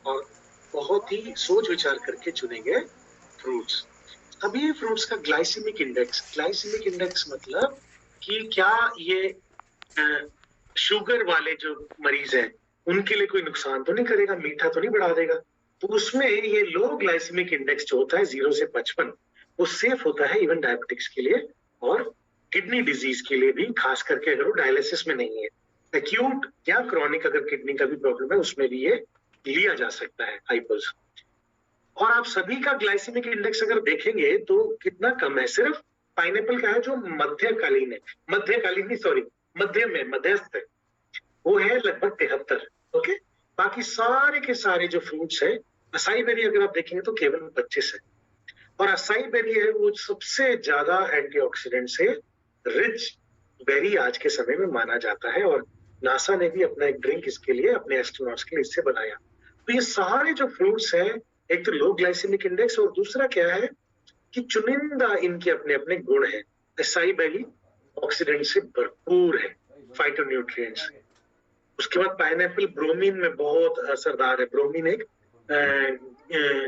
और बहुत ही सोच विचार करके चुनेंगे फ्रूट्स। सभी फ्रूट्स का ग्लाइसेमिक इंडेक्स मतलब कि क्या ये शुगर वाले जो मरीज हैं उनके लिए कोई नुकसान तो नहीं करेगा, मीठा तो नहीं बढ़ा देगा। तो उसमें ये लो ग्लाइसेमिक इंडेक्स जो होता है 0 से 55, वो सेफ होता है इवन डायबिटिक्स के लिए और किडनी डिजीज के लिए भी, खास करके अगर वो डायलिसिस में नहीं है। एक्यूट या क्रॉनिक अगर किडनी का भी प्रॉब्लम है उसमें भी ये लिया जा सकता है आईपल्स। और आप सभी का ग्लाइसेमिक इंडेक्स अगर देखेंगे तो कितना कम है, सिर्फ पाइनएप्पल का है जो मध्यकालीन है, मध्यकालीन नहीं सॉरी, मध्यम है, मध्यस्थ है, वो है लगभग 73। ओके, बाकी सारे के सारे जो फ्रूट्स है, असाई बेरी अगर आप देखेंगे तो केवल 25 है। और असाई बेरी है वो सबसे ज्यादा एंटीऑक्सीडेंट से रिच बेरी आज के समय में माना जाता है, और नासा ने भी अपना एक ड्रिंक इसके लिए, अपने एस्ट्रोनॉट्स के लिए इससे बनाया। तो ये सारे जो फ्रूट्स हैं, एक तो लो ग्लाइसेमिक इंडेक्स, और दूसरा क्या है कि चुनिंदा इनके अपने अपने गुण हैं। असाई बेरी ऑक्सीडेंट से भरपूर है, फाइटोन्यूट्रिएंट्स। उसके बाद पाइनएप्पल ब्रोमीन में बहुत असरदार है। ब्रोमीन एक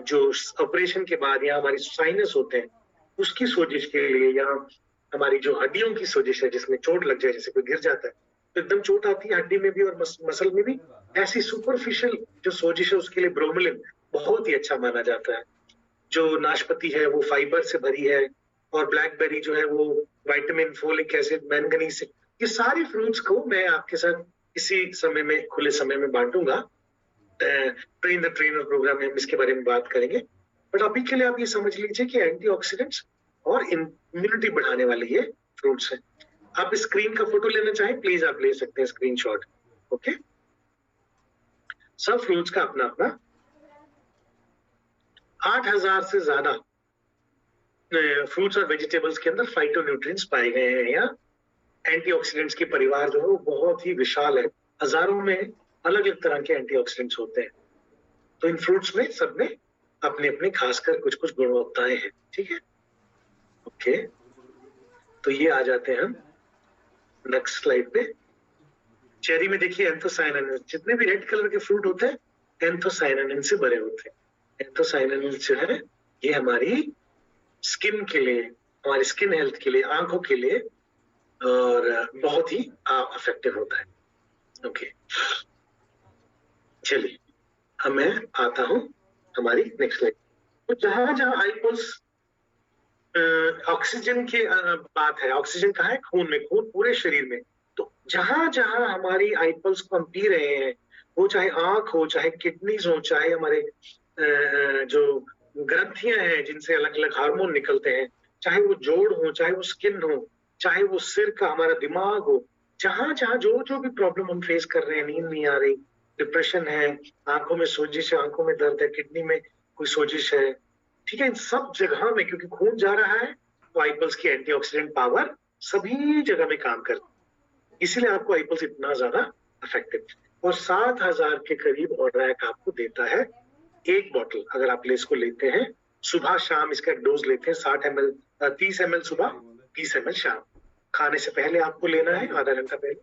जो ऑपरेशन के बाद या हमारी साइनस होते हैं उसकी सोजिश के लिए, या हमारी जो हड्डियों की सोजिश है जिसमें चोट लग जाए, जैसे कोई गिर जाता है तो एकदम चोट आती है हड्डी में भी और मसल में भी, ऐसी सुपरफिशियल जो सोजिश है उसके लिए ब्रोमोलिन बहुत ही अच्छा माना जाता है। जो नाशपाती है वो फाइबर से भरी है, और ब्लैकबेरी जो है वो विटामिन, फोलिक एसिड, मैंगनीज से। ये सारे फ्रूट्स को मैं आपके साथ इसी समय में, खुले समय में बांटूंगा। ट्रेन द ट्रेनर प्रोग्राम में हम इसके बारे में बात करेंगे। बट अभी के लिए आप ये समझ लीजिए कि एंटीऑक्सीडेंट्स और इम्यूनिटी बढ़ाने वाले ये फ्रूट्स हैं। आप स्क्रीन का फोटो लेना चाहें प्लीज आप ले सकते हैं, स्क्रीनशॉट। ओके, सब फ्रूट्स का अपना अपना 8000 से ज्यादा फ्रूट्स और वेजिटेबल्स के अंदर फाइटोन्यूट्रिएंट्स पाए गए हैं, या एंटीऑक्सीडेंट्स के परिवार जो है वो बहुत ही विशाल है। हजारों में अलग अलग तरह के एंटीऑक्सीडेंट्स होते हैं। तो इन फ्रूट्स में सब में अपने अपने खासकर कुछ कुछ गुणवत्ताएं हैं। ठीक है, ओके, तो ये आ जाते हैं हम नेक्स्ट स्लाइड पे। चेरी में देखिए एंथोसायनिन, जितने भी रेड कलर के फ्रूट होते हैं एंथोसायनिन से भरे होते हैं। एंथोसायनिन जो है ये हमारी स्किन के लिए, हमारी स्किन हेल्थ के लिए, आंखों के लिए और बहुत ही इफेक्टिव होता है। ओके, चलिए अब मैं आता हूं हमारी नेक्स्ट स्लाइड। तो जहां जहां आईपल्स ऑक्सीजन की बात है, ऑक्सीजन कहाँ है, खून में, खून पूरे शरीर में। तो जहां जहां हमारी आईपल्स को हम पी रहे हैं, वो चाहे आंख हो, चाहे किडनीज हो, चाहे हमारे जो ग्रंथियां हैं जिनसे अलग अलग हार्मोन निकलते हैं, चाहे वो जोड़ हो, चाहे वो स्किन हो, चाहे वो सिर का हमारा दिमाग हो, जहां जहां जो जो भी प्रॉब्लम हम फेस कर रहे हैं, नींद नहीं आ रही, डिप्रेशन है, आंखों में सोजिश है, आंखों में दर्द है, किडनी में कोई सोजिश है, ठीक है, इन सब जगह में क्योंकि खून जा रहा है तो आईपल्स की एंटीऑक्सीडेंट पावर सभी जगह में काम करती है, इसीलिए आपको आईपल्स इतना ज्यादा इफेक्टिव। और 7000 के करीब ऑर्डरैक आपको देता है एक बॉटल। अगर आप इसको लेते हैं सुबह शाम, इसका डोज लेते हैं 60 ml, 30 ml सुबह, 30 ml शाम, खाने से पहले आपको लेना है आधा घंटा पहले।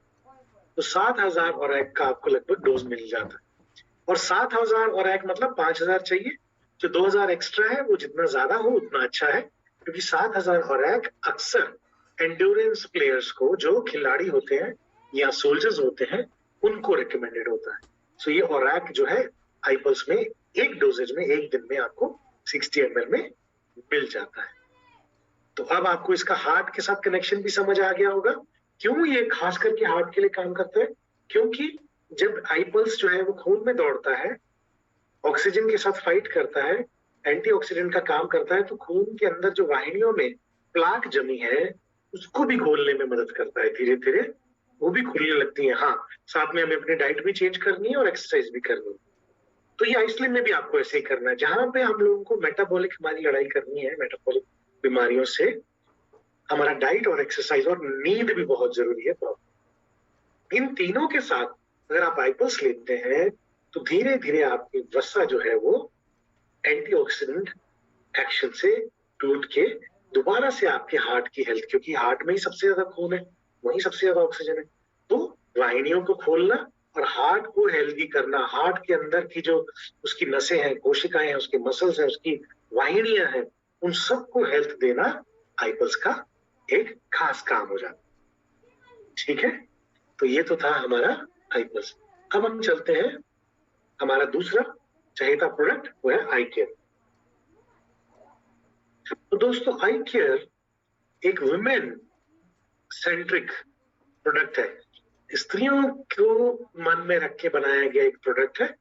तो 7000 ऑरैक का आपको लगभग डोज मिल जाता है। और 7000 ऑरैक मतलब 5000 चाहिए, जो 2000 एक्स्ट्रा है वो जितना ज्यादा हो उतना अच्छा है, क्योंकि 7000 ऑरैक अक्सर एंड्योरेंस प्लेयर्स को, जो खिलाड़ी होते हैं या सोल्जर्स होते हैं, उनको रिकमेंडेड होता है। सो ये ऑरैक जो है आईपल्स में एक डोजेज में, एक दिन में आपको 60 ml में मिल जाता है। तो अब आपको इसका हार्ट के साथ कनेक्शन भी समझ आ गया होगा, क्यों ये खास करके हार्ट के लिए काम करता है। क्योंकि जब आईपल्स जो है वो खून में दौड़ता है, ऑक्सीजन के साथ फाइट करता है, एंटीऑक्सीडेंट का काम करता है, तो खून के अंदर जो वाहिनियों में प्लाक जमी है उसको भी घोलने में मदद करता है, धीरे धीरे वो भी खुलने लगती है। हाँ, साथ में हमें अपनी डाइट भी चेंज करनी है और एक्सरसाइज भी करनी है। तो ये आइसलैंड में भी आपको ऐसे ही करना है, जहां पे हम लोगों को मेटाबॉलिक हमारी लड़ाई करनी है, मेटाबॉलिक बीमारियों से, हमारा डाइट और एक्सरसाइज और नींद भी बहुत जरूरी है। इन तीनों के साथ अगर आप आईपल्स लेते हैं तो धीरे धीरे आपकी वसा जो है वो एंटीऑक्सीडेंट एक्शन से टूट के दोबारा से आपके हार्ट की हेल्थ, क्योंकि हार्ट में ही सबसे ज्यादा खून है, वही सबसे ज्यादा ऑक्सीजन है, तो वाहिनियों को खोलना और हार्ट को हेल्दी करना, हार्ट के अंदर की जो उसकी नसें हैं, कोशिकाएं हैं, उसके मसल्स हैं, उसकी वाहिनियां हैं, उन सबको हेल्थ देना आईपल्स का एक खास काम हो जाता है। ठीक है, तो ये तो था हमारा आईपल्स। अब हम चलते हैं हमारा दूसरा चहेता प्रोडक्ट, वो है आई केयर। तो दोस्तों आई केयर एक वुमेन सेंट्रिक प्रोडक्ट है, स्त्रियों को मन में रख के बनाया गया एक प्रोडक्ट है,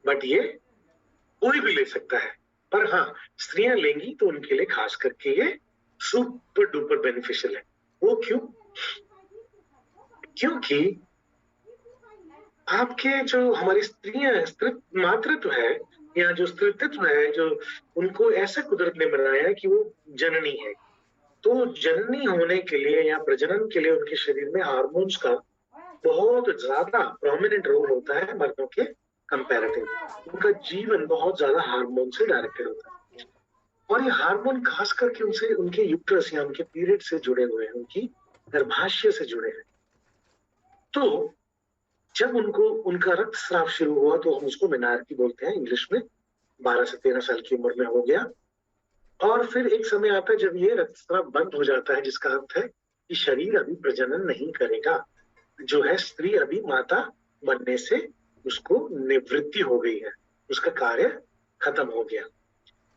बट ये कोई भी ले सकता है। पर हाँ, स्त्रियां लेंगी तो उनके लिए खास करके ये सुपर डुपर बेनिफिशियल है। वो क्यों? क्योंकि आपके जो हमारी स्त्रियां मातृत्व है या जो स्त्रीत्व है, जो उनको ऐसा कुदरत ने बनाया है कि वो जननी है। तो जननी होने के लिए या प्रजनन के लिए उनके शरीर में हार्मोन्स का बहुत ज्यादा प्रोमिनेंट रोल होता है मर्दों के कंपैरेटिव। उनका जीवन बहुत ज्यादा हार्मोन से डायरेक्टेड होता है, और ये हार्मोन खास करके उनसे उनके यूट्रस या उनके पीरियड से जुड़े हुए हैं, उनकी गर्भाशय से जुड़े हैं। तो जब उनको उनका रक्तस्राव शुरू हुआ तो हम उसको मेनार्की बोलते हैं इंग्लिश में, 12 से 13 साल की उम्र में हो गया। और फिर एक समय आता है जब ये रक्तस्राव बंद हो जाता है, जिसका अर्थ है कि शरीर अभी प्रजनन नहीं करेगा, जो है स्त्री अभी माता बनने से उसको निवृत्ति हो गई है, उसका कार्य खत्म हो गया।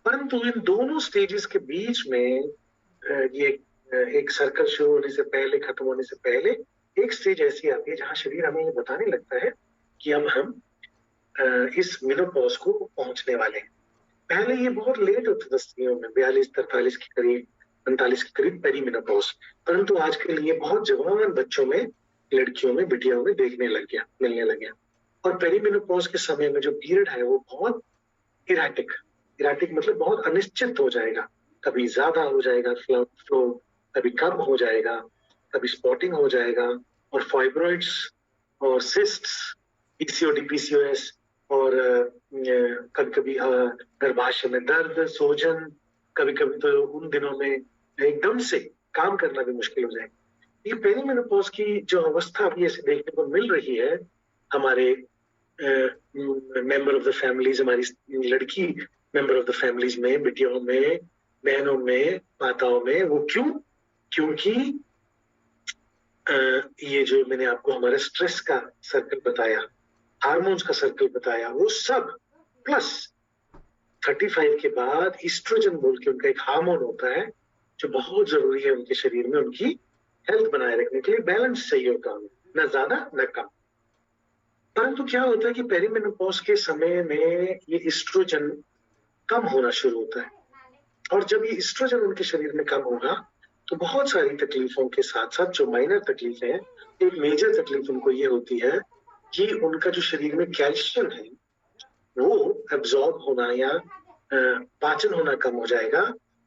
परंतु इन दोनों स्टेजेस के बीच में ये एक सर्कल शुरू होने से पहले, खत्म होने से पहले एक स्टेज ऐसी आती है जहां शरीर हमें ये बताने लगता है कि अब हम इस मेनोपॉज को पहुंचने वाले हैं। पहले ये बहुत लेट होता था स्त्रियों में, 42-43 के करीब, 45 के करीब पेरीमेनोपॉज, परंतु आजकल ये बहुत जवान बच्चों में, लड़कियों में, बिटियाओं में देखने लग गया, मिलने लग गया। और पेरीमेनोपॉज के समय में जो पीरियड है वो बहुत इराटिक मतलब बहुत अनिश्चित हो जाएगा, कभी ज्यादा हो जाएगा फ्लो, कभी कम हो जाएगा, कभी स्पॉटिंग हो जाएगा, और फाइब्रॉइड्स और सिस्ट्स, पीसीओडी, पीसीओएस, और कभी कभी गर्भाशय में दर्द, सूजन, कभी कभी तो उन दिनों में एकदम से काम करना भी मुश्किल हो जाएगा। ये पेरीमेनोपॉज की जो अवस्था अभी ऐसे देखने को मिल रही है हमारे मेंबर ऑफ द फैमिलीज, हमारी लड़की मेंबर ऑफ द फैमिलीज में, बिटियाओं में, बहनों में, माताओं में, वो क्यों? क्योंकि ये जो मैंने आपको हमारे स्ट्रेस का सर्कल बताया, हार्मोन्स का सर्कल बताया, वो सब प्लस 35 के बाद ईस्ट्रोजन बोल के उनका एक हार्मोन होता है जो बहुत जरूरी है उनके शरीर में, उनकी हेल्थ बनाए रखने के लिए। बैलेंस चाहिए होता है, न ज्यादा न कम। परंतु क्या होता है कि पेरीमेनोपॉज के समय में ये ईस्ट्रोजन कम होना शुरू होता है, और जब ये ईस्ट्रोजन उनके शरीर में कम होगा तो बहुत सारी तकलीफों के साथ साथ जो माइनर तकलीफें हैं, एक मेजर तकलीफ उनको ये होती है कि उनका जो शरीर में कैल्शियम है वो एब्जॉर्ब होना या पाचन होना कम हो जाएगा,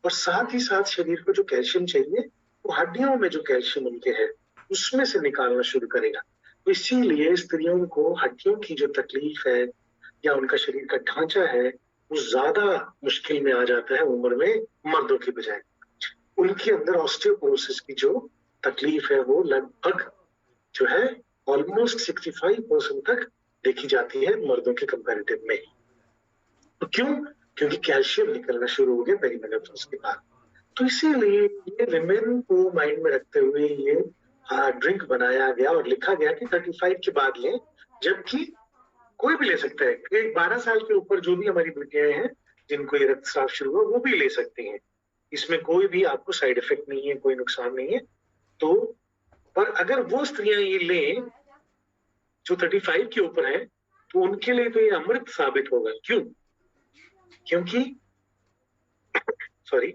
और साथ ही साथ शरीर को जो कैल्शियम चाहिए वो हड्डियों में जो कैल्शियम उनके है उसमें से निकालना शुरू करेगा। तो इसीलिए स्त्रियों को हड्डियों की जो तकलीफ है या उनका शरीर का ढांचा है वो ज्यादा मुश्किल में आ जाता है उम्र में मर्दों की बजाय। उनके अंदर ऑस्टियोपोरोसिस की जो तकलीफ है वो लगभग जो है ऑलमोस्ट 65% तक देखी जाती है मर्दों के कंपैरेटिव में। तो क्यों? क्योंकि कैल्शियम निकलना शुरू हो गया पेरीमेनोपॉज के बाद। तो इसीलिए ये विमेन को माइंड में रखते हुए ये ड्रिंक बनाया गया और लिखा गया कि 35 के बाद लें, जबकि कोई भी ले सकता है। 12 साल के ऊपर जो भी हमारी बेटियां हैं जिनको ये रक्तस्राव शुरू हुआ वो भी ले सकती हैं, इसमें कोई भी आपको साइड इफेक्ट नहीं है, कोई नुकसान नहीं है। तो पर अगर वो स्त्रियां ये लें जो 35 के ऊपर है तो उनके लिए तो ये अमृत साबित होगा। क्यों? क्योंकि सॉरी,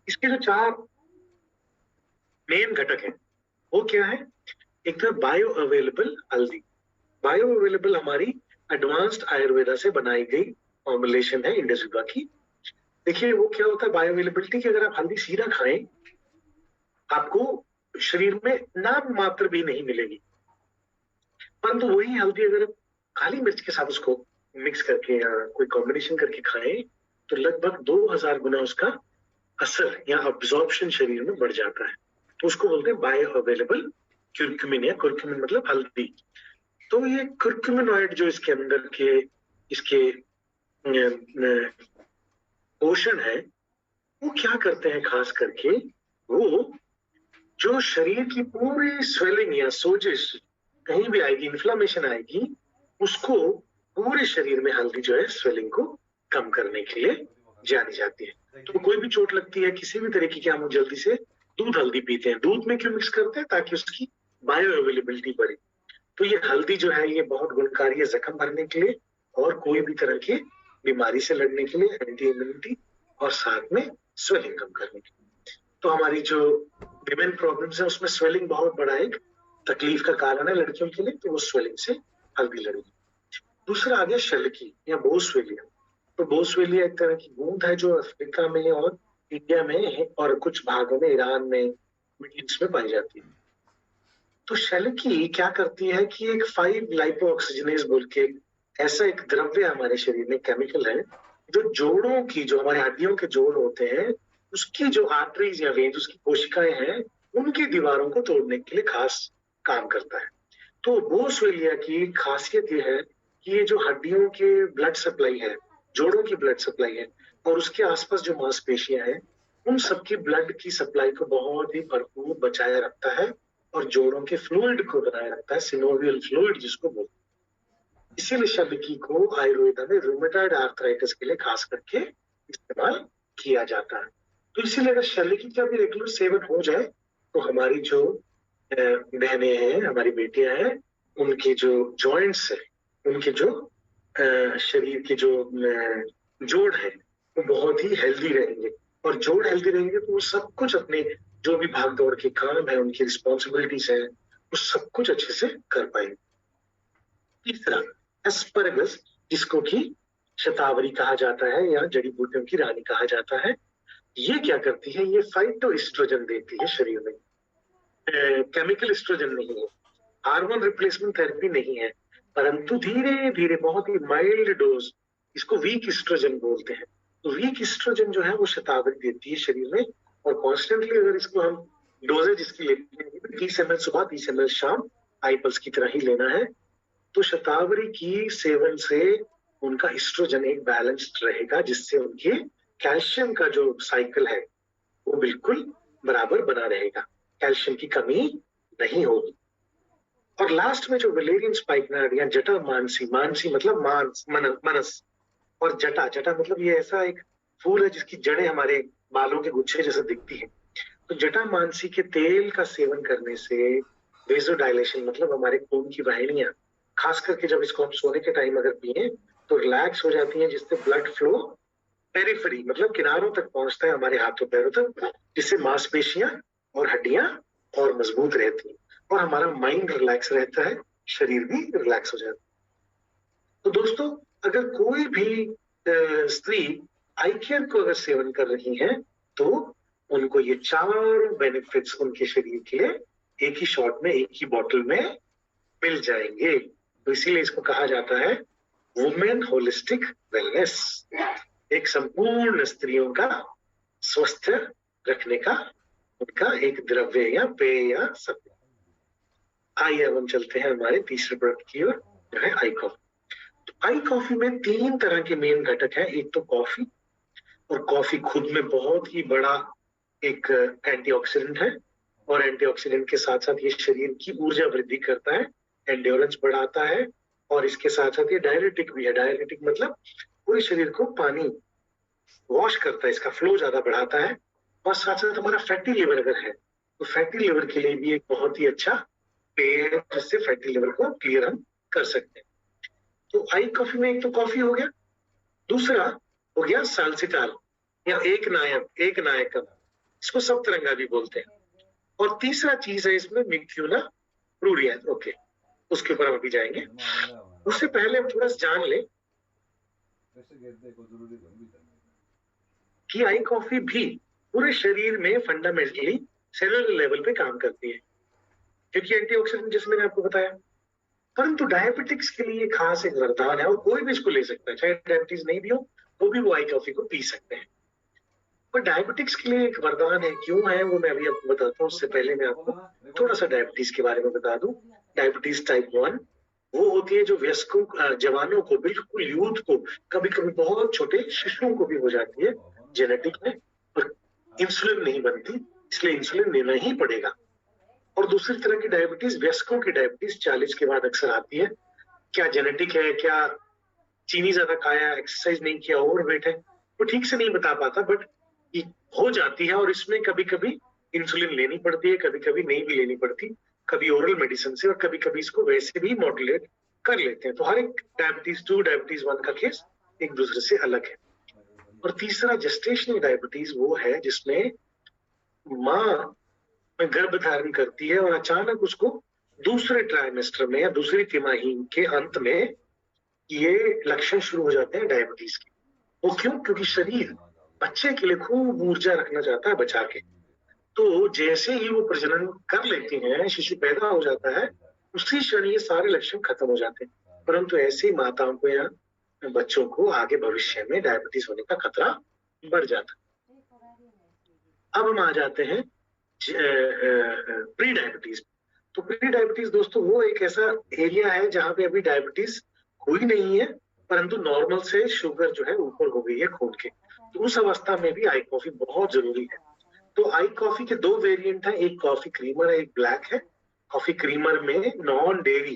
इसके जो 4 मेन घटक हैं वो क्या है? एक तो बायो अवेलेबल हल्दी। बायो अवेलेबल हमारी एडवांस्ड आयुर्वेदा से बनाई गई फॉर्मुलेशन है इंडसविवा की। देखिए वो क्या होता है बायो अवेलेबिलिटी की, अगर आप हल्दी सीधा खाएं आपको शरीर में नाम मात्र भी नहीं मिलेगी, परंतु वही हल्दी अगर आप काली मिर्च के साथ उसको मिक्स करके या कोई कॉम्बिनेशन करके खाएं तो लगभग 2000 गुना उसका असर या अब्जॉर्प्शन शरीर में बढ़ जाता है। तो उसको बोलते हैं बायो अवेलेबल क्यूरक्यूमिन, या क्यूरक्यूमिन मतलब हल्दी। तो ये कुर्कुमिनॉइड जो इसके अंदर के इसके पोषण है, वो क्या करते हैं खास करके, वो जो शरीर की पूरी स्वेलिंग या सोजिश कहीं भी आएगी, इन्फ्लामेशन आएगी, उसको पूरे शरीर में हल्दी जो है स्वेलिंग को कम करने के लिए जानी जाती है। तो कोई भी चोट लगती है किसी भी तरीके की, हम जल्दी से दूध हल्दी पीते हैं। दूध में क्यों मिक्स करते हैं? ताकि उसकी बायो अवेलेबिलिटी बढ़े। तो ये हल्दी जो है ये बहुत गुणकारी है जख्म भरने के लिए और कोई भी तरह की बीमारी से लड़ने के लिए, एंटी इम्यूनिटी, और साथ में स्वेलिंग कम करने के लिए। तो हमारी जो विमेन प्रॉब्लम्स है उसमें स्वेलिंग बहुत बड़ा एक तकलीफ का कारण है लड़कियों के लिए, तो वो स्वेलिंग से हल्दी लड़ेगी। दूसरा आ गया शल्की या बोसवेलिया। तो बोसवेलिया एक तरह की गूंद है जो अफ्रीका में और इंडिया में और कुछ भागों में, ईरान में, मिडिल ईस्ट में पाई जाती है। तो शल्की क्या करती है कि एक 5 लाइपोऑक्सीजनेज बोल के ऐसा एक द्रव्य हमारे शरीर में, केमिकल है, जो जोड़ों की, जो हमारे हड्डियों के जोड़ होते हैं, उसकी जो आर्टरीज या वेन्स, उसकी कोशिकाएं हैं, उनकी दीवारों को तोड़ने के लिए खास काम करता है। तो बोसवेलिया की खासियत यह है कि ये जो हड्डियों के ब्लड सप्लाई है, जोड़ों की ब्लड सप्लाई है, और उसके आसपास जो मांसपेशियां हैं, उन सबकी ब्लड की सप्लाई को बहुत ही भरपूर बचाए रखता है और जोड़ों के फ्लूइड को बनाए रखता है, सिनोवियल फ्लूइड जिसको बोलते हैं। इसीलिए शल्की को आयुर्वेद में रूमेटॉइड आर्थराइटिस के लिए खास करके इस्तेमाल किया जाता है। तो इसीलिए अगर शल्की का भी रेगुलर सेवन हो जाए तो हमारी जो बहनें हैं, हमारी बेटियां हैं, उनके जो जॉइंट्स है, उनके जो शरीर के जो जोड़ है, वो बहुत ही हेल्दी रहेंगे। और जोड़ हेल्दी रहेंगे तो वो सब कुछ अपने जो भी भाग दौड़ के काम है, उनकी रिस्पॉन्सिबिलिटीज है, वो सब कुछ अच्छे से कर पाएंगे। तीसरा एस्परगस, जिसको कि शतावरी कहा जाता है या जड़ी बूटियों की रानी कहा जाता है, ये क्या करती है? ये फाइटो एस्ट्रोजन देती है शरीर में। केमिकल एस्ट्रोजन नहीं है, हार्मोन रिप्लेसमेंट थेरेपी नहीं है, परंतु धीरे धीरे बहुत ही माइल्ड डोज, इसको वीक एस्ट्रोजन बोलते हैं। तो वीक एस्ट्रोजन जो है वो शतावरी देती है शरीर में, और कॉन्स्टेंटली अगर इसको हम डोजेज इसकी लेते हैं, 30 ml सुबह, 30 ml शाम, आईपल्स की तरह ही लेना है, तो शतावरी की सेवन से उनका एस्ट्रोजन एक बैलेंस्ड रहेगा, जिससे उनके कैल्शियम का जो साइकिल है वो बिल्कुल बराबर बना रहेगा, कैल्शियम की कमी नहीं होगी। और लास्ट में जो वेलेरियन स्पाइकनार्ड या जटा मानसी, मानसी मतलब मांस, मनस, और जटा, जटा मतलब ये ऐसा एक फूल है जिसकी जड़ें हमारे बालों के गुच्छे जैसे दिखती है। तो जटा मानसी के तेल का सेवन करने से वेजोडाइलेशन मतलब हमारे खून की वाहिनियां, खास करके जब इसको हम सोने के टाइम अगर पिए तो रिलैक्स हो जाती हैं, जिससे ब्लड फ्लो पेरिफेरी मतलब किनारों तक पहुंचता है, हमारे हाथों पैरों तक, जिससे मांसपेशियां और हड्डियां और मजबूत रहती हैं और हमारा माइंड रिलैक्स रहता है, शरीर भी रिलैक्स हो जाता है। तो दोस्तों, अगर कोई भी स्त्री आई केयर को अगर सेवन कर रही है तो उनको ये 4 बेनिफिट्स उनके शरीर के एक ही शॉट में, एक ही बॉटल में मिल जाएंगे। तो इसीलिए इसको कहा जाता है वुमेन होलिस्टिक वेलनेस, एक संपूर्ण स्त्रियों का स्वस्थ रखने का उनका एक द्रव्य या पेय या सत्य। आइए अब हम चलते हैं हमारे तीसरे प्रोडक्ट की ओर, जो है आई कॉफी। तो आई कॉफी में 3 तरह के मेन घटक है। एक तो कॉफी, और कॉफी खुद में बहुत ही बड़ा एक एंटीऑक्सीडेंट है, और एंटीऑक्सीडेंट के साथ साथ ये शरीर की ऊर्जा वृद्धि करता है, एंड्योरेंस बढ़ाता है, और इसके साथ साथ ये डायरेटिक भी है। डायरेटिक मतलब पूरे शरीर को पानी वॉश करता है, इसका फ्लो ज्यादा बढ़ाता है, और साथ साथ हमारा फैटी लिवर अगर है तो फैटी लिवर के लिए भी एक बहुत ही अच्छा पेय है, जिससे फैटी लिवर को क्लियर हम कर सकते हैं। तो आई कॉफी में एक तो कॉफी हो गया, दूसरा हो गया साल्सिटाल या एक नायकम, इसको सप्तरंगा भी बोलते हैं, और तीसरा चीज है इसमें मिक्यूला प्लूरिया। ओके, उसके ऊपर हम अभी जाएंगे। उससे पहले हम थोड़ा सा जान लें कि आई कॉफी भी पूरे शरीर में फंडामेंटली सेलुलर लेवल पे काम करती है, क्योंकि एंटीऑक्सीडेंट जैसे मैंने आपको बताया। परंतु डायबिटिक्स के लिए खास एक वरदान है, और कोई भी इसको ले सकता है, चाहे डायबिटीज नहीं भी हो तो भी वो आई कॉफी को पी सकते हैं। पर डायबिटिक्स के लिए एक वरदान है, क्यों है वो मैं अभी आपको बताता हूँ। उससे पहले मैं आपको थोड़ा सा डायबिटीज के बारे में बता दूं। डायबिटीज टाइप 1 वो होती है जो वयस्कों जवानों को, बिल्कुल यूथ को, कभी कभी बहुत छोटे शिशुओं को भी हो जाती है जेनेटिक में, और इंसुलिन नहीं बनती, इसलिए इंसुलिन लेना ही पड़ेगा। और दूसरी तरह की डायबिटीज, वयस्कों की डायबिटीज 40 के बाद अक्सर आती है। क्या जेनेटिक है, क्या चीनी ज्यादा खाया, एक्सरसाइज नहीं किया, ओवरवेट है, वो ठीक से नहीं बता पाता, बट हो जाती है। और इसमें कभी कभी इंसुलिन लेनी पड़ती है, कभी कभी नहीं भी लेनी पड़ती, कभी ओरल मेडिसिन से, और कभी कभी इसको वैसे भी मॉड्यूलेट कर लेते हैं। तो हर एक डायबिटीज 2, डायबिटीज 1 का केस एक दूसरे से अलग है। और तीसरा जेस्टेशनल डायबिटीज वो है जिसमें माँ गर्भ धारण करती है और अचानक उसको दूसरे ट्राइमेस्टर में या दूसरी तिमाही के अंत में ये लक्षण शुरू हो जाते हैं डायबिटीज के। वो क्यों? क्योंकि शरीर बच्चे के लिए खूब ऊर्जा रखना चाहता है बचा के। तो जैसे ही वो प्रजनन कर लेती हैं, शिशु पैदा हो जाता है, उसी क्षण ये सारे लक्षण खत्म हो जाते हैं। परंतु ऐसी माताओं को या बच्चों को आगे भविष्य में डायबिटीज होने का खतरा बढ़ जाता है। अब हम आ जाते हैं प्री डायबिटीज। तो प्री डायबिटीज दोस्तों वो एक ऐसा एरिया है जहां पे अभी डायबिटीज हुई नहीं है, परंतु नॉर्मल से शुगर जो है ऊपर हो गई है खून के। तो उस अवस्था में भी आई कॉफी बहुत जरूरी है। तो आई कॉफी के 2 वेरिएंट हैं, एक कॉफी क्रीमर है, एक ब्लैक है। कॉफी क्रीमर में नॉन डेयरी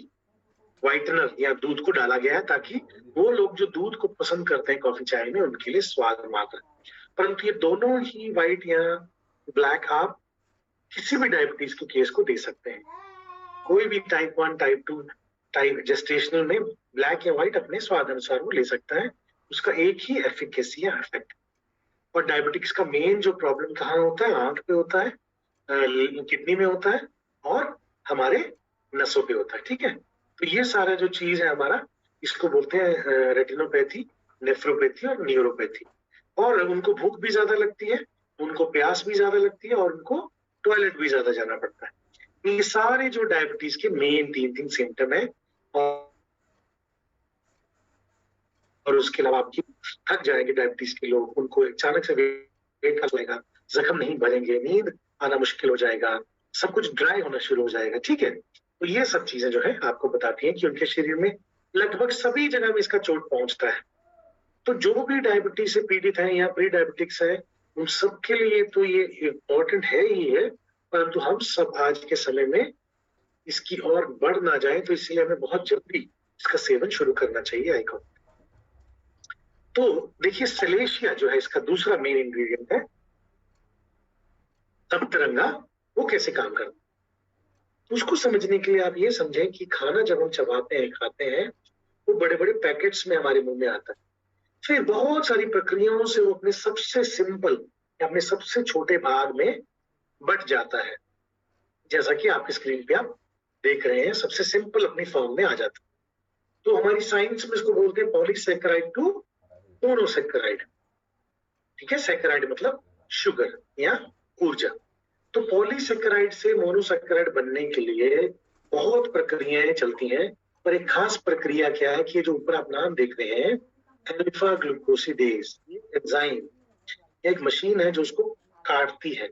व्हाइटनर या दूध को डाला गया है, ताकि वो लोग जो दूध को पसंद करते हैं कॉफी चाय में, उनके लिए स्वाद मात्र। परंतु ये दोनों ही व्हाइट या ब्लैक आप किसी भी डायबिटीज के केस को दे सकते हैं। कोई भी टाइप 1, टाइप 2, टाइप जेस्टेशनल में ब्लैक या व्हाइट अपने स्वाद अनुसार वो ले सकता है। उसका एक ही एफिकेसी या इफेक्ट। और डायबिटिक्स का मेन जो प्रॉब्लम कहाँ होता है? आंख पे होता है, किडनी में होता है, और हमारे नसों पे होता है। ठीक है, तो ये सारा जो चीज है हमारा, इसको बोलते हैं रेटिनोपैथी, नेफ्रोपैथी और न्यूरोपैथी। और उनको भूख भी ज्यादा लगती है, उनको प्यास भी ज्यादा लगती है, और उनको टॉयलेट भी ज्यादा जाना पड़ता है। ये सारे जो डायबिटीज के मेन 3 सिम्टम है। और उसके अलावा आपकी थक जाएंगे डायबिटीज के लोग, उनको अचानक से वेट कर जाएगा, जख्म नहीं भरेंगे, नींद आना मुश्किल हो जाएगा, सब कुछ ड्राई होना शुरू हो जाएगा। ठीक है, तो ये सब चीजें जो है आपको बताती हैं कि उनके शरीर में लगभग सभी जगह में इसका चोट पहुंचता है। तो जो भी डायबिटीज से पीड़ित है या प्री डायबिटिक्स है, उन सबके लिए तो ये इम्पोर्टेंट है ही है। परंतु हम सब आज के समय में इसकी और बढ़ ना जाए, तो इसलिए हमें बहुत जल्दी इसका सेवन शुरू करना चाहिए आइकॉन। तो देखिए, सेलेशिया जो है इसका दूसरा मेन इंग्रेडिएंट है, सप्तरंगा। वो कैसे काम करता है उसको समझने के लिए आप ये समझें कि खाना जब हम चबाते हैं, खाते हैं, वो बड़े बड़े पैकेट्स में हमारे मुंह में आता है। फिर बहुत सारी प्रक्रियाओं से वो अपने सबसे सिंपल या अपने सबसे छोटे भाग में बट जाता है। जैसा कि आपकी स्क्रीन पे आप देख रहे हैं, सबसे सिंपल अपनी फॉर्म में आ जाता है। तो हमारी साइंस में इसको बोलते हैं पॉलीसैकेराइड टू मोनोसैकेराइड। ठीक है, सैकेराइड मतलब शुगर या ऊर्जा। तो पॉलीसैकेराइड से मोनोसैकेराइड बनने के लिए बहुत प्रक्रियाएं चलती हैं, पर एक खास प्रक्रिया क्या है कि जो ऊपर आप नाम देख रहे हैं, अल्फा ग्लूकोसिडेज एंजाइम, एक मशीन है जो उसको काटती है।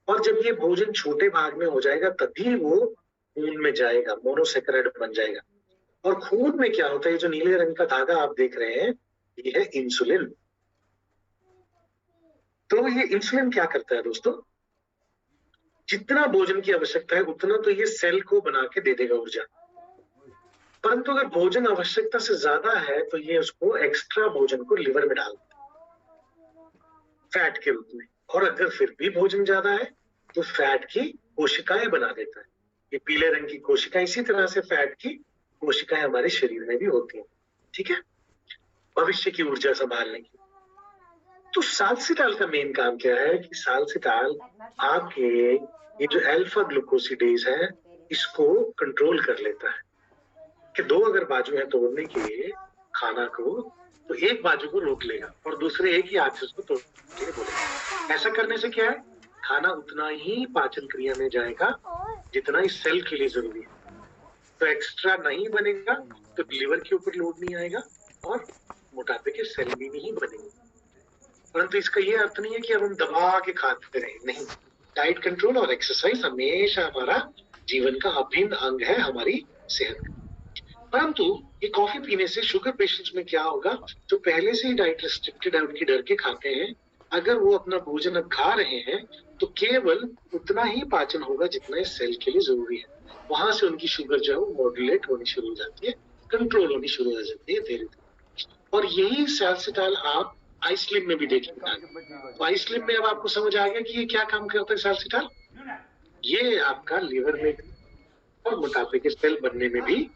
और जब ये भोजन छोटे भाग में हो जाएगा, तभी वो खून में जाएगा, मोनोसैकेराइड बन जाएगा। और खून में क्या होता है? जो नीले रंग का धागा आप देख रहे हैं, ये है इंसुलिन। तो ये इंसुलिन क्या करता है दोस्तों? जितना भोजन की आवश्यकता है उतना तो ये सेल को बना के दे देगा ऊर्जा। परंतु अगर भोजन आवश्यकता से ज्यादा है, तो ये उसको एक्स्ट्रा भोजन को लिवर में डाल देता है फैट के रूप में। और अगर फिर भी भोजन ज्यादा है, तो फैट की कोशिकाएं बना देता है। ये पीले रंग की कोशिकाएं, इसी तरह से फैट की कोशिकाएं हमारे शरीर में भी होती हैं। ठीक है, भविष्य की ऊर्जा संभालने की। तो साल्सिटाल का मेन काम क्या है कि साल्सिटाल आपके ये जो अल्फा ग्लूकोसिडेज है, इसको कंट्रोल कर लेता है। कि 2 अगर बाजू है तोड़ने के खाना को, तो एक बाजू को रोक लेगा और दूसरे एक ही हाथ से उसको तोड़ने बोलेगा। ऐसा करने से क्या है? खाना उतना ही पाचन क्रिया में जाएगा जितना इस सेल के लिए जरूरी है। तो एक्स्ट्रा नहीं बनेगा, तो लीवर के ऊपर लोड नहीं आएगा, और मोटापे के सेल भी नहीं बनेंगे। परंतु इसका ये अर्थ नहीं है कि अब हम दबा के खाते रहें, नहीं। डाइट कंट्रोल और एक्सरसाइज हमेशा हमारा जीवन का अभिन्न अंग है हमारी सेहत का। परंतु ये कॉफी पीने से शुगर पेशेंट्स में क्या होगा, जो पहले से ही डाइट रिस्ट्रिक्टेड है, उनकी डर के खाते हैं, अगर वो अपना भोजन अब खा रहे हैं तो केवल उतना ही पाचन होगा जितना इस सेल के लिए जरूरी है। वहां से उनकी शुगर जो है वो मॉड्यूलेट होनी शुरू हो जाती है, कंट्रोल होनी शुरू हो जाती है धीरे धीरे। और यही सैलसिटाल आप आइसलिम में भी देखेंगे। तो आइसलिम में अब आपको समझ आ गया कि ये क्या काम करता है सैलसिटाल। ये आपका लीवर में भी और मोटापे के सेल बनने में भी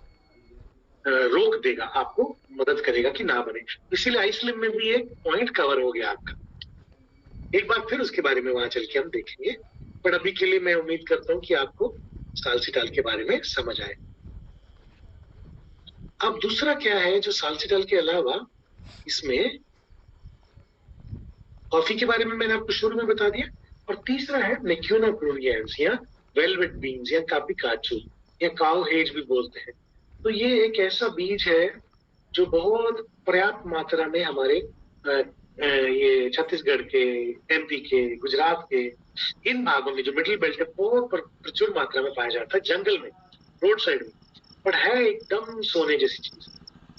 रोक देगा, आपको मदद करेगा कि ना बने। इसीलिए आइसलिम में भी एक पॉइंट कवर हो गया आपका। एक बार फिर उसके बारे में वहां चल के हम देखेंगे, पर अभी के लिए मैं उम्मीद करता हूँ कि आपको साल्सिटाल के बारे में समझ आए। अब दूसरा क्या है जो साल्सिटाल के अलावा इसमें, कॉफी के बारे में मैंने आपको शुरू में बता दिया, और तीसरा है मेक्यूना प्रूनियंस या वेलवेट बीन्स या कापी काचू या काओ हेज भी बोलते हैं। तो ये एक ऐसा बीज है जो बहुत पर्याप्त मात्रा में हमारे ये छत्तीसगढ़ के, एमपी के, गुजरात के इन भागों में जो मिडिल बेल्ट है बहुत प्रचुर मात्रा में पाया जाता है, जंगल में, रोड साइड में, पर है एकदम सोने जैसी चीज।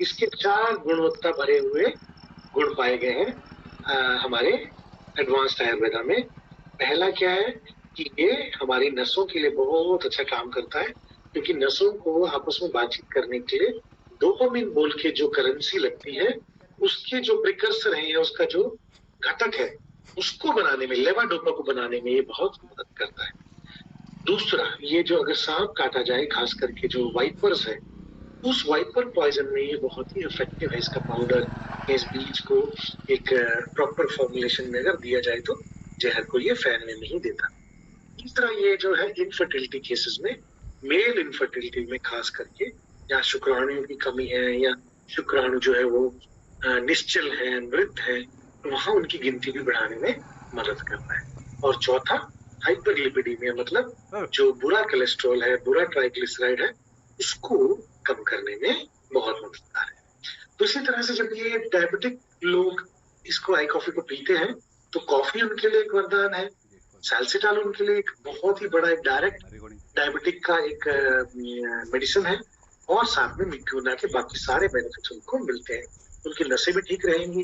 इसके 4 गुणवत्ता भरे हुए गुण पाए गए हैं हमारे एडवांस्ड आयुर्वेदा में। पहला क्या है कि ये हमारी नसों के लिए बहुत अच्छा काम करता है, क्योंकि नसों को आपस में बातचीत करने के लिए डोपामिन बोल के जो करेंसी लगती है, उसके जो प्रिकर्सर है या उसका जो घटक है, उसको बनाने में, लेवाडोपा को बनाने में ये बहुत मदद करता है। दूसरा, ये जो अगर सांप काटा जाए, खास करके जो वाइपर्स है, उस वाइपर पॉइजन में ये बहुत ही इफेक्टिव है। इसका पाउडर, इस बीज को एक प्रॉपर फॉर्मुलेशन में अगर दिया जाए तो जहर को ये फैलने नहीं देता। तीसरा, ये जो है इनफर्टिलिटी केसेस में, मेल इनफर्टिलिटी में खास करके, या शुक्राणुओं की कमी है या शुक्राणु जो है वो निश्चल है, मृत है, तो वहां उनकी गिनती भी बढ़ाने में मदद करता है। और चौथा, हाइपरलिपिडीमिया, मतलब जो बुरा कोलेस्ट्रॉल है, बुरा ट्राइग्लिसराइड है, उसको कम करने में बहुत मददगार है। तो इसी तरह से जब ये डायबिटिक लोग इसको, आई कॉफी को पीते हैं, तो कॉफी उनके लिए एक वरदान है, सैल्सिटाल उनके लिए एक बहुत ही बड़ा एक डायरेक्ट डायबिटिक का एक मेडिसिन है, और साथ में मिक्यूना के बाकी सारे बेनिफिट्स उनको मिलते हैं। उनकी नसें भी ठीक रहेंगी,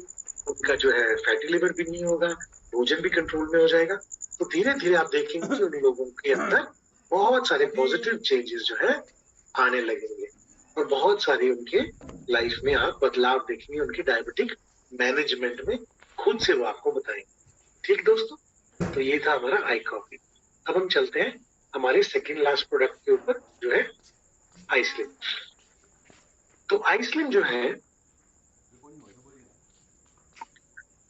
उनका जो है फैटी लिवर भी नहीं होगा, भोजन भी कंट्रोल में हो जाएगा। तो धीरे धीरे आप देखेंगे कि उन लोगों के अंदर बहुत सारे पॉजिटिव चेंजेस जो है आने लगेंगे, और बहुत सारे उनके लाइफ में आप बदलाव देखेंगे, उनकी डायबिटिक मैनेजमेंट में खुद से वो आपको बताएंगे। ठीक दोस्तों, तो ये था हमारा आई कॉफी। अब हम चलते हैं हमारे सेकेंड लास्ट प्रोडक्ट के ऊपर, जो है आइसलिम। तो आइसलिम जो है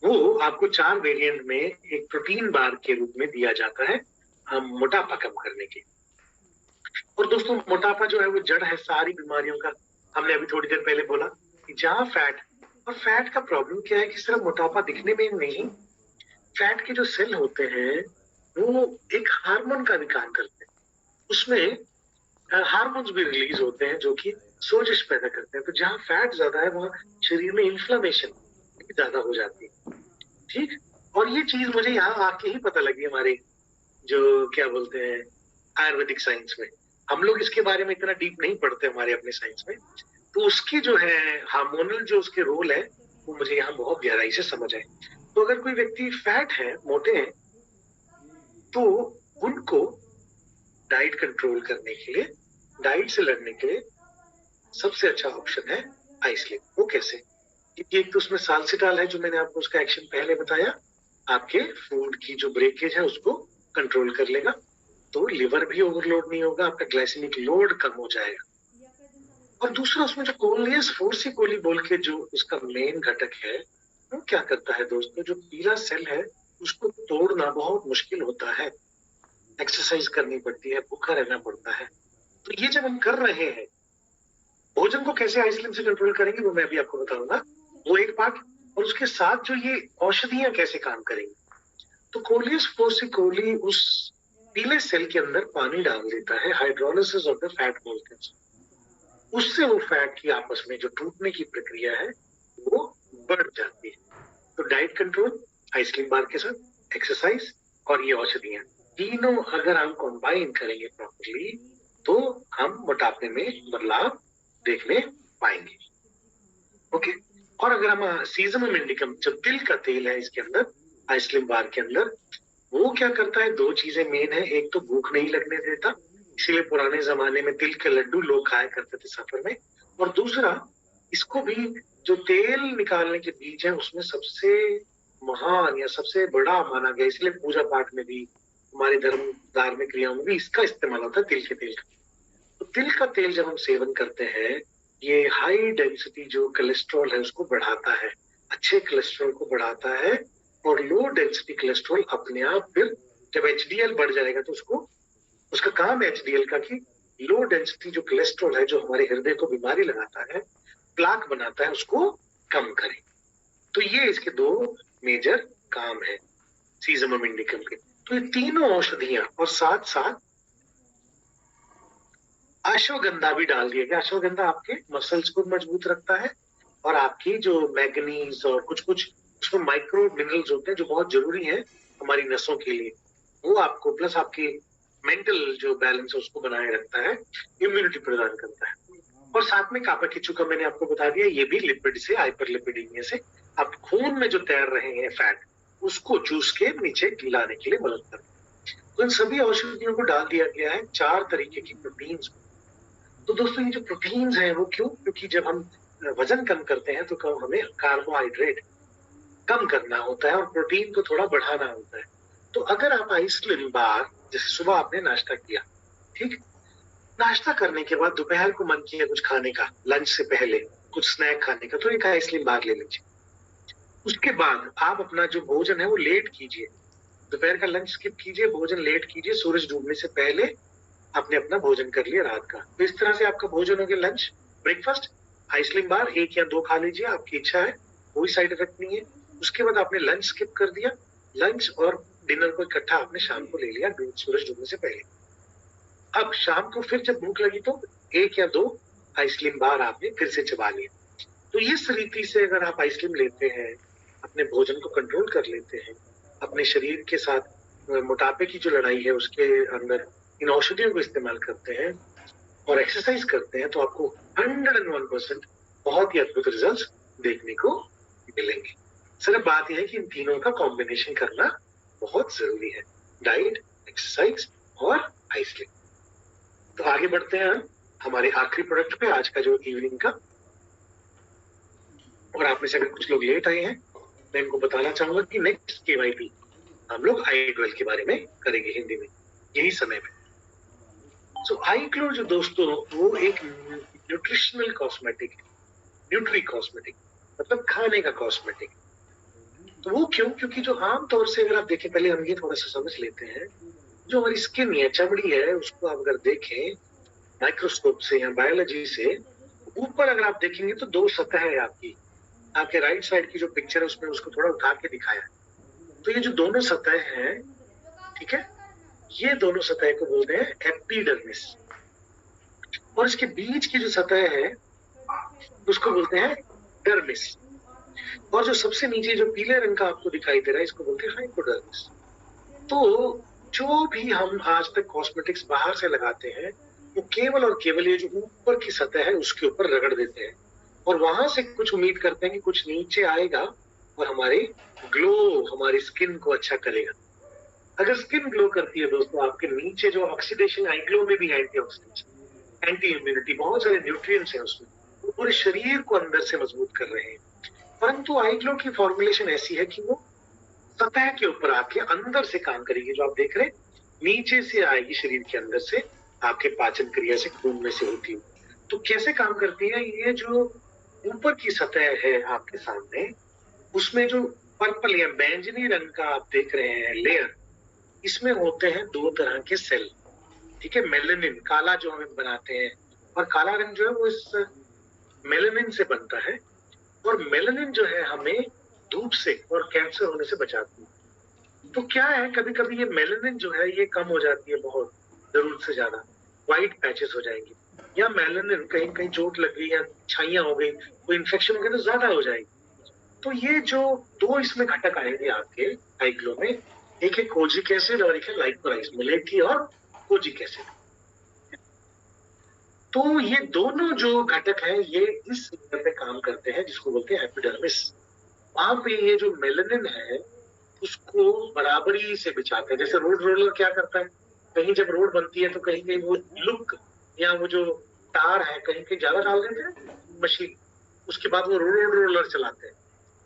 वो आपको 4 वेरिएंट में एक प्रोटीन बार के रूप में दिया जाता है, हम मोटापा कम करने के। और दोस्तों, मोटापा जो है वो जड़ है सारी बीमारियों का। हमने अभी थोड़ी देर पहले बोला कि जहां फैट, और फैट का प्रॉब्लम क्या है कि सिर्फ मोटापा दिखने में नहीं, फैट के जो सेल होते हैं वो एक हार्मोन का भी काम करते हैं, उसमें हार्मोन्स भी रिलीज होते हैं जो कि सोजिश पैदा करते हैं। तो जहां फैट ज्यादा है वहां शरीर में इन्फ्लेमेशन भी ज्यादा हो जाती है। ठीक, और ये चीज मुझे यहाँ आके ही पता लगी, हमारे जो क्या बोलते हैं आयुर्वेदिक साइंस में। हम लोग इसके बारे में इतना डीप नहीं पढ़ते हमारे अपने साइंस में, तो उसकी जो है हार्मोनल जो उसके रोल है वो मुझे यहाँ बहुत गहराई से समझ आए। तो अगर कोई व्यक्ति फैट है, मोटे हैं, तो उनको डाइट कंट्रोल करने के लिए, डाइट से लड़ने के लिए सबसे अच्छा ऑप्शन है आइसलिम। वो कैसे? क्योंकि एक तो उसमें साल्सिटाल है, जो मैंने आपको उसका एक्शन पहले बताया, आपके फूड की जो ब्रेकेज है उसको कंट्रोल कर लेगा, तो लिवर भी ओवरलोड नहीं होगा, आपका ग्लाइसेमिक लोड कम हो जाएगा। और दूसरा, उसमें जो कोलियस फोर्सिकोली बोल के जो उसका मेन घटक है, वो क्या करता है दोस्तों, जो पीला सेल है उसको तोड़ना बहुत मुश्किल होता है, एक्सरसाइज करनी पड़ती है, भूखा रहना पड़ता है। तो ये जब हम कर रहे हैं, भोजन को कैसे आइसलिम से कंट्रोल करेंगे वो मैं भी आपको बताऊंगा, वो एक पार्ट। और उसके साथ जो ये औषधियां कैसे काम करेंगी, तो कोलियस फोर्सिकोली उस पीले सेल के अंदर पानी डाल देता है, हाइड्रोलिसिस ऑफ द फैट बोलते हैं, उससे वो फैट की आपस में जो टूटने की प्रक्रिया है वो बढ़ जाती है। तो डाइट कंट्रोल, आइसक्रीम बार के साथ, एक्सरसाइज और ये औषधियां, तीनों अगर हम कंबाइन करेंगे प्रॉपरली, तो हम मोटापे में बदलाव देखने पाएंगे। ओके। और अगर हम सीजनम इंडिकम, जो तिल का तेल है इसके अंदर, आइसलिम बार के अंदर, वो क्या करता है, दो चीजें मेन है। एक तो भूख नहीं लगने देता, इसीलिए पुराने जमाने में तिल के लड्डू लोग खाया करते थे सफर में। और दूसरा, इसको भी, जो तेल निकालने के बीज है उसमें सबसे महान या सबसे बड़ा माना गया, इसलिए पूजा पाठ में भी, हमारे धर्म धार्मिक क्रियाओं में भी इसका इस्तेमाल होता है, तिल के तेल का। तो तिल का तेल जब हम सेवन करते हैं, ये हाई डेंसिटी जो कोलेस्ट्रॉल है उसको बढ़ाता है, अच्छे कोलेस्ट्रॉल को बढ़ाता है। और लो डेंसिटी कोलेस्ट्रॉल अपने आप फिर जब एचडीएल बढ़ जाएगा तो उसको, उसका काम है एचडीएल का कि लो डेंसिटी जो कोलेस्ट्रॉल है, जो हमारे हृदय को बीमारी लगाता है, प्लाक बनाता है, उसको कम करे। तो ये इसके दो मेजर काम है सीजमम इंडिकम के। तो ये तीनों औषधियां, और साथ साथ अश्वगंधा भी डाल दिया गया। अश्वगंधा आपके मसल्स को मजबूत रखता है, और आपकी जो मैग्नीज और कुछ कुछ उसमें माइक्रो मिनरल्स होते हैं जो बहुत जरूरी है हमारी नसों के लिए, वो आपको, प्लस आपकी मेंटल जो बैलेंस है उसको बनाए रखता है, इम्यूनिटी प्रदान करता है। और साथ में कापा किच्चू का मैंने आपको बता दिया, ये भी लिपिड से, हाइपरलिपिडीमिया से, आप खून में जो तैर रहे हैं फैट, उसको चूस के नीचे गिलाने के लिए मदद करता है। तो इन सभी औषधियों को डाल दिया गया है 4 तरीके की प्रोटीन्स। तो दोस्तों, ये जो प्रोटीन्स हैं वो क्यों? क्योंकि जब हम वजन कम करते हैं तो कम हमें कार्बोहाइड्रेट कम करना होता है और प्रोटीन को थोड़ा बढ़ाना होता है। तो अगर आप आइसलिन बार, जैसे सुबह आपने नाश्ता किया, ठीक, नाश्ता करने के बाद दोपहर को मन किया कुछ खाने का, लंच से पहले कुछ स्नैक खाने का, तो एक आइसलिन बार ले लीजिए। उसके बाद आप अपना जो भोजन है वो लेट कीजिए, दोपहर का लंच स्किप कीजिए, भोजन लेट कीजिए, सूरज डूबने से पहले आपने अपना भोजन कर लिया रात का। तो इस तरह से आपका भोजन हो गया लंच, ब्रेकफास्ट, आइसलिन बार 1 या 2 खा लीजिए, आपकी इच्छा है, कोई साइड इफेक्ट नहीं है। उसके बाद आपने लंच स्किप कर दिया, लंच और डिनर को इकट्ठा आपने शाम को ले लिया सूरज डूबने से पहले। अब शाम को फिर जब भूख लगी तो 1 या 2 आइसक्रीम बार आपने फिर से चबा लिया। तो इस रीति से अगर आप आइसक्रीम लेते हैं, अपने भोजन को कंट्रोल कर लेते हैं, अपने शरीर के साथ मोटापे की जो लड़ाई है उसके अंदर इन औषधियों को इस्तेमाल करते हैं और एक्सरसाइज करते हैं, तो आपको 101% बहुत ही अद्भुत रिजल्ट्स देखने को मिलेंगे। सिर्फ बात यह है कि इन तीनों का कॉम्बिनेशन करना बहुत जरूरी है, डाइट, एक्सरसाइज और आइसक्रीम। तो आगे बढ़ते हैं हमारे आखिरी प्रोडक्ट पे, आज का जो इवनिंग का। और आप में से अगर कुछ लोग लेट आए हैं, मैं इनको बताना चाहूंगा कि नेक्स्ट केवाईपी हम लोग आई ग्लो के बारे में करेंगे हिंदी में, यही समय में। सो आई ग्लो जो दोस्तों, वो एक न्यूट्रिशनल कॉस्मेटिक है, न्यूट्री कॉस्मेटिक मतलब खाने का कॉस्मेटिक। तो वो क्यों? क्योंकि जो आमतौर से अगर आप देखें, पहले हम ये थोड़ा सा समझ लेते हैं, जो हमारी स्किन है, चमड़ी है, उसको आप अगर देखें माइक्रोस्कोप से या बायोलॉजी से, ऊपर अगर आप देखेंगे तो 2 सतह है आपकी। आपके राइट साइड की जो पिक्चर है उसमें उसको थोड़ा उठा के दिखाया है। तो ये जो दोनों सतह हैं, ठीक है, ये दोनों सतह को बोलते हैं एपिडर्मिस, और इसके बीच की जो सतह है उसको बोलते हैं डर्मिस, और जो सबसे नीचे जो पीले रंग का आपको दिखाई दे रहा है इसको बोलते हैं हाइपोडर्मिस। तो जो भी हम आज तक कॉस्मेटिक्स बाहर से लगाते हैं, वो केवल और केवल ये जो ऊपर की सतह है उसके ऊपर रगड़ देते हैं, और वहां से कुछ उम्मीद करते हैं कि कुछ नीचे आएगा और हमारे ग्लो, हमारी स्किन को अच्छा करेगा। अगर स्किन ग्लो करती है दोस्तों, आपके नीचे जो ऑक्सीडेशन, आई ग्लो में भी एंटीऑक्सीडेंट्स, एंटी इम्यूनिटी, बहुत सारे न्यूट्रिएंट्स हैं उसमें, वो पूरे शरीर को अंदर से मजबूत कर रहे हैं। परंतु आई ग्लो की फॉर्मुलेशन ऐसी है कि वो सतह के ऊपर आके अंदर से काम करेगी। जो आप देख रहे हैं, नीचे से आएगी शरीर के अंदर से, आपके पाचन क्रिया से, खून में से होती है। तो कैसे काम करती है? ये जो ऊपर की सतह है आपके सामने, उसमें जो पर्पल या बैंगनी रंग का आप देख रहे हैं लेयर, इसमें होते हैं 2 तरह के सेल, ठीक है। मेलेनिन, काला जो हम बनाते हैं, और काला रंग जो है वो इस मेलेनिन से बनता है, और मेलेनिन जो है हमें धूप से और कैंसर होने से बचाती है। तो क्या है, कभी कभी ये मेलेनिन जो है ये कम हो जाती है, बहुत जरूरत से ज्यादा, व्हाइट पैचेस हो जाएंगे, या मेलेनिन कहीं कहीं चोट लग गई या छाइयां हो गई, कोई इन्फेक्शन हो गया तो ज्यादा हो जाएगी। तो ये जो 2 इसमें घटक आएंगे आपके आई ग्लो में, एक है कोजिक एसिड और एक है लाइकोराइस, मिलेठी और कोजिक एसिड। तो ये दोनों जो घटक हैं ये इस लेयर पे काम करते हैं जिसको बोलते हैं एपिडर्मिस। वहां पे ये जो मेलेनिन है उसको बराबरी से बिछाते हैं। जैसे रोड रोलर क्या करता है, कहीं जब रोड बनती है तो कहीं कहीं वो लुक या वो जो तार है कहीं कहीं ज्यादा डाल देते हैं मशीन, उसके बाद वो रोड रोलर चलाते हैं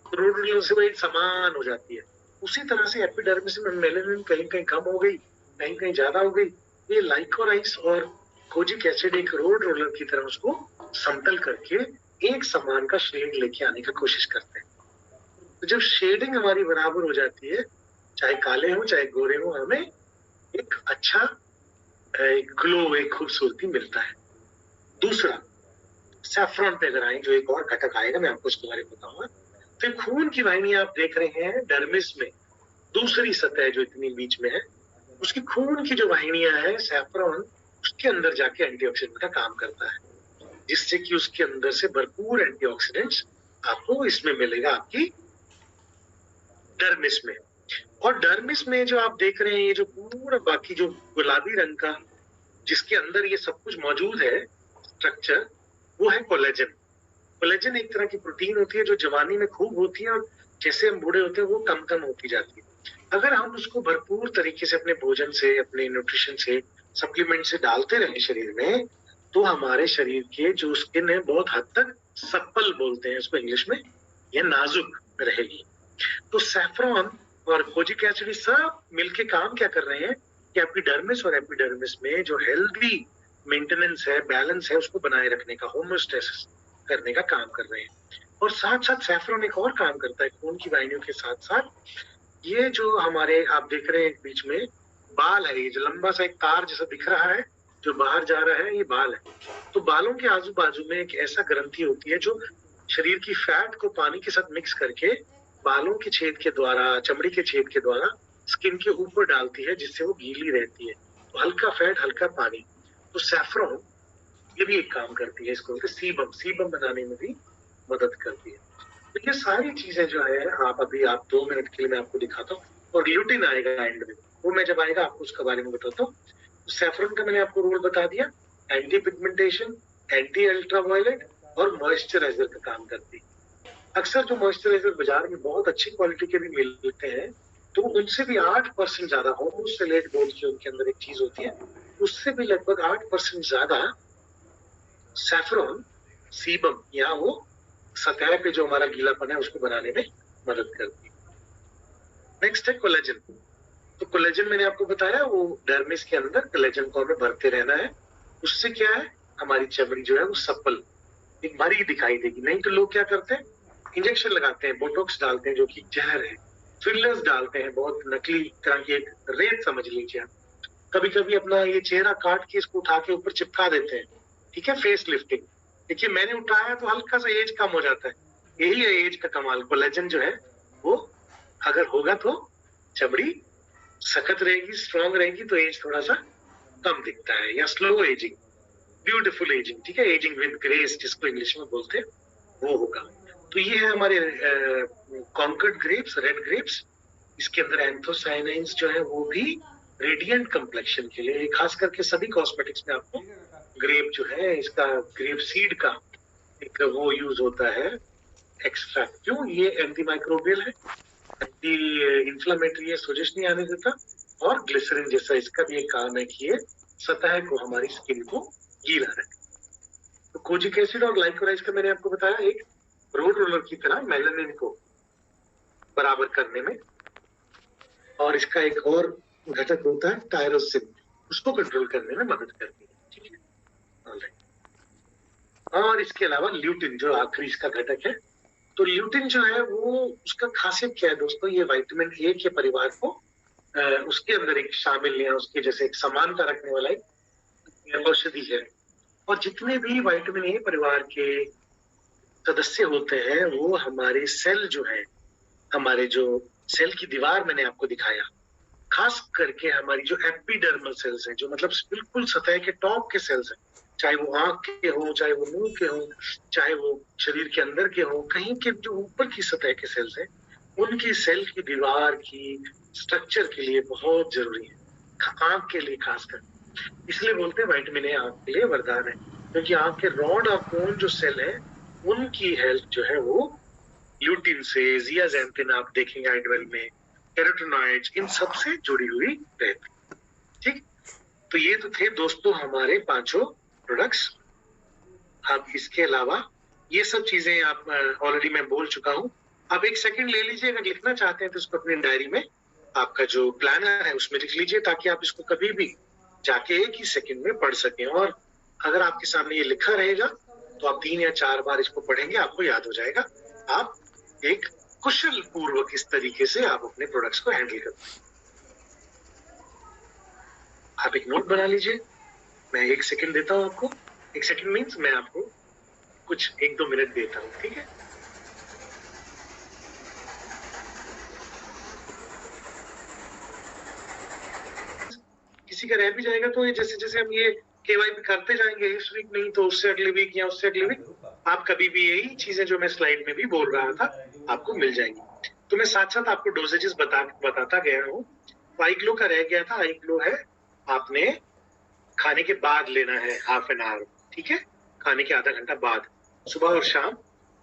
तो रोड रोलर से वो एक समान हो जाती है। उसी तरह से एपिडर्मिस में मेलेनिन कहीं कहीं कम हो गई, कहीं कहीं ज्यादा हो गई। ये लाइकोराइस और कोजिक एसिड एक रोड रोलर की तरह उसको समतल करके एक समान का शेड लेके आने की कोशिश करते हैं। तो जब शेडिंग हमारी बराबर हो जाती है, चाहे काले हो चाहे गोरे हो, हमें एक अच्छा ग्लो, एक खूबसूरती मिलता है। दूसरा, सैफरॉन पे अगर आए, जो एक और घटक आएगा मैं आपको उसके बारे में बताऊंगा। तो खून की वाहिनी आप देख रहे हैं डर्मिस में, दूसरी सतह जो इतनी बीच में है, उसकी खून की जो वाहिनियां है सैफरॉन उसके अंदर जाके एंटीऑक्सीडेंट का काम करता है, जिससे कि उसके अंदर से भरपूर एंटीऑक्सीडेंट्स आपको इसमें मिलेगा आपकी डर्मिस में। और डर्मिस में जो आप देख रहे हैं ये जो पूरा बाकी जो गुलाबी रंग का जिसके अंदर ये सब कुछ मौजूद है स्ट्रक्चर, वो है कोलेजन। कोलेजन एक तरह की प्रोटीन होती है जो जवानी में खूब होती है और जैसे हम बूढ़े होते हैं वो कम कम होती जाती है। अगर हम उसको भरपूर तरीके से अपने भोजन से, अपने न्यूट्रिशन से, सप्लीमेंट से डालते रहे शरीर में, तो हमारे शरीर के जो स्किन है बहुत हद तक सप्पल बोलते हैं उसको इंग्लिश में, यह नाजुक रहेगी। तो सैफरॉन और कोजिक एसिड सब मिलके काम क्या कर रहे हैं कि एपिडर्मिस और एपिडर्मिस में जो हेल्दी मेंटेनेंस है, बैलेंस है, उसको बनाए रखने का, होमोस्टेसिस करने का काम कर रहे हैं। और साथ साथ सैफरॉन एक और काम करता है खून की वाहिनियों के साथ साथ, ये जो हमारे आप देख रहे हैं बीच में बाल है, ये जो लंबा सा एक तार जैसा दिख रहा है जो बाहर जा रहा है, ये बाल है। तो बालों के आजू बाजू में एक ऐसा ग्रंथि होती है जो शरीर की फैट को पानी के साथ मिक्स करके बालों के छेद के द्वारा, चमड़ी के छेद के द्वारा स्किन के ऊपर डालती है, जिससे वो गीली रहती है। तो हल्का फैट हल्का पानी। तो सैफरॉन ये भी एक काम करती है, इसको सीबम, सीबम बनाने में भी मदद करती है। तो ये सारी चीजें जो है आप अभी, आप 2 मिनट के लिए मैं आपको दिखाता हूँ, और ल्यूटिन आएगा एंड में, वो मैं जब आएगा आपको उसके बारे में बताता हूँ। तो सैफरन का मैंने आपको रोल बता दिया, एंटी पिगमेंटेशन, एंटी अल्ट्रावायलेट और मॉइस्चराइजर का काम करती है। अक्सर जो मॉइस्चराइजर बाजार में बहुत अच्छी क्वालिटी के भी मिलते हैं, तो उनसे भी 8% ज्यादा होमोसेलेट बोल के उनके अंदर एक चीज होती है, उससे भी लगभग 8% ज्यादा सैफरॉन, सीबम या वो सतह पे जो हमारा गीलापन है उसको बनाने में मदद करती है। नेक्स्ट है कोलेजन। तो कोलेजन मैंने आपको बताया वो डर्मिस के अंदर कोलेजन को हमें भरते रहना है। उससे क्या है, हमारी चमड़ी जो है वो सप्पल, एक भरी दिखाई देगी। नहीं तो लोग क्या करते हैं, इंजेक्शन लगाते हैं, बोटॉक्स डालते हैं जो कि जहर है, फिलर्स डालते हैं, बहुत नकली तरह की एक रेत समझ लीजिए आप। कभी कभी अपना ये चेहरा काट के इसको उठा के ऊपर चिपका देते हैं, ठीक है, फेस लिफ्टिंग। देखिए मैंने उठाया तो हल्का सा एज कम हो जाता है, यही है एज का कमाल। कोलेजन जो है वो अगर होगा तो चमड़ी सख्त रहेगी, स्ट्रांग रहेगी, तो एज थोड़ा सा कम दिखता है, या स्लो एजिंग, ब्यूटीफुल एजिंग, ठीक है, एजिंग विद ग्रेस जिसको इंग्लिश में बोलते हैं, वो होगा। तो ये है हमारे कॉन्कर्ड ग्रेप्स, रेड ग्रेप्स। इसके अंदर एंथोसाइनिन्स जो है वो भी रेडिएंट कंप्लेक्शन के लिए, खास करके सभी कॉस्मेटिक्स में आपको ग्रेप जो है इसका, ग्रेप सीड का एक वो यूज होता है एक्सट्रैक्ट। क्यों, ये एंटी माइक्रोबियल है, एंटी इंफ्लेमेटरी है, सोजिश नहीं आने देता, और ग्लिसरीन जैसा इसका भी एक काम है कि ये सतह को, हमारी स्किन को गीला रखे। तो कोजिक एसिड और ग्लाइकोराइज का मैंने आपको बताया एक रोड रोलर की तरह मेलानिन को बराबर करने में, और इसका एक और घटक होता है टायरोसिन, उसको कंट्रोल करने में मदद करती है, ठीक है। और इसके अलावा ल्यूटिन जो आखिरी इसका घटक है। तो ल्यूटिन जो है वो, उसका खासियत क्या है दोस्तों, ये विटामिन ए के परिवार को उसके अंदर एक शामिल है, उसके जैसे एक समानता रखने वाला एक औषधि है। और जितने भी विटामिन ए परिवार के सदस्य होते हैं वो हमारे सेल जो है, हमारे जो सेल की दीवार मैंने आपको दिखाया, खास करके हमारी जो एपिडर्मल सेल्स हैं, जो मतलब बिल्कुल सतह के टॉप के सेल्स हैं, चाहे वो आंख के हो, चाहे वो मुंह के हो, चाहे वो शरीर के अंदर के हो, कहीं के जो ऊपर की सतह के सेल्स हैं, उनकी सेल की दीवार की स्ट्रक्चर के लिए बहुत जरूरी है, आंख के लिए खासकर। इसलिए बोलते हैं विटामिन ए आंख के लिए वरदान है। क्योंकि आंख के रॉड और कोन जो सेल है उनकी हेल्थ जो है वो ल्यूटिन से, जियाजेंथिन आप देखेंगे आइडवेल में, कैरोटिनॉइड्स, इन सब से जुड़ी हुई रहती। ठीक, तो ये तो थे दोस्तों हमारे पांचों प्रोडक्ट्स। अब इसके अलावा ये सब चीजें आप ऑलरेडी मैं बोल चुका हूं। अब एक सेकंड ले लीजिए, अगर लिखना चाहते हैं तो इसको अपनी डायरी में, आपका जो प्लानर है उसमें लिख लीजिए, ताकि आप इसको कभी भी जाके एक ही सेकंड में पढ़ सकें। और अगर आपके सामने ये लिखा रहेगा तो आप 3 या 4 बार इसको पढ़ेंगे, आपको याद हो जाएगा। आप एक कुशल पूर्वक इस तरीके से आप अपने प्रोडक्ट्स को हैंडल कर पाएंगे। आप एक नोट बना लीजिए, मैं 1 सेकंड देता हूं आपको। 1 सेकंड मीन्स मैं आपको कुछ 1-2 मिनट देता हूं, ठीक है। किसी का रह भी जाएगा तो ये जैसे जैसे हम ये केवाईपी करते जाएंगे, इस वीक नहीं तो उससे अगले वीक या उससे अगले वीक, आप कभी भी यही चीजें जो मैं स्लाइड में भी बोल रहा था आपको मिल जाएंगी। तो मैं साथ साथ आपको डोजेजेस बताता गया हूँ। आई ग्लो का रह गया था। आई ग्लो है आपने खाने के बाद लेना है, हाफ एन आवर, ठीक है, खाने के आधा घंटा बाद, सुबह और शाम।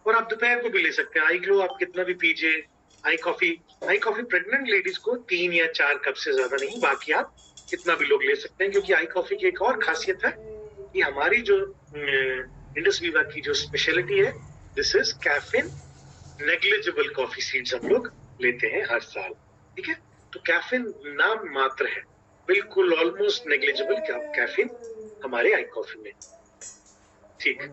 और आप दोपहर को भी ले सकते हैं। आई ग्लो आप कितना भी पीजिए। आई कॉफी प्रेग्नेंट लेडीज को 3 या 4 कप से ज्यादा नहीं, बाकी आप कितना भी लोग ले सकते हैं। क्योंकि आई कॉफी की एक और खासियत है कि हमारी जो इंडस वीवा की जो स्पेशलिटी है, this is caffeine negligible coffee seeds हम लोग लेते हैं हर साल, ठीक है। तो कैफीन नाम मात्र है, बिल्कुल ऑलमोस्ट नेग्लिजिबल कैफीन हमारे आई कॉफी में, ठीक।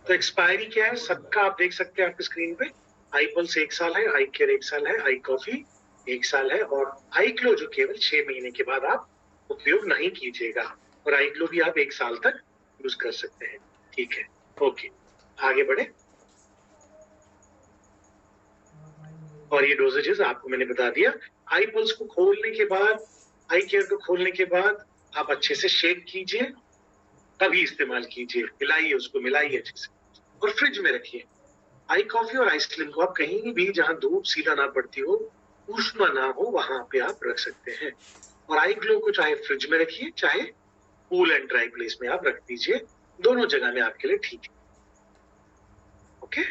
तो एक्सपायरी क्या है सबका आप देख सकते हैं आपकी स्क्रीन पे। आई पल्स 1 साल है, आई केयर 1 साल है, आई कॉफी 1 साल है, और आई ग्लो जो केवल 6 महीने के बाद आप उपयोग नहीं कीजिएगा। और आई ग्लो भी आप 1 साल तक यूज कर सकते हैं, ठीक है। ओके, आगे बढ़े। और ये डोजेजेस आपको मैंने बता दिया। आई पल्स को खोलने के बाद, आई केयर को खोलने के बाद आप अच्छे से शेक कीजिए, तभी इस्तेमाल कीजिए, मिलाइए, उसको मिलाइए अच्छे से और फ्रिज में रखिए। आई कॉफी और आइसक्रीम को आप कहीं भी जहां धूप सीधा ना पड़ती हो, ऊष्मा ना हो, वहां पे आप रख सकते हैं। और आई ग्लो को चाहे फ्रिज में रखिए, चाहे कूल एंड ड्राई प्लेस में आप रख दीजिए, दोनों जगह में आपके लिए ठीक है। ओके।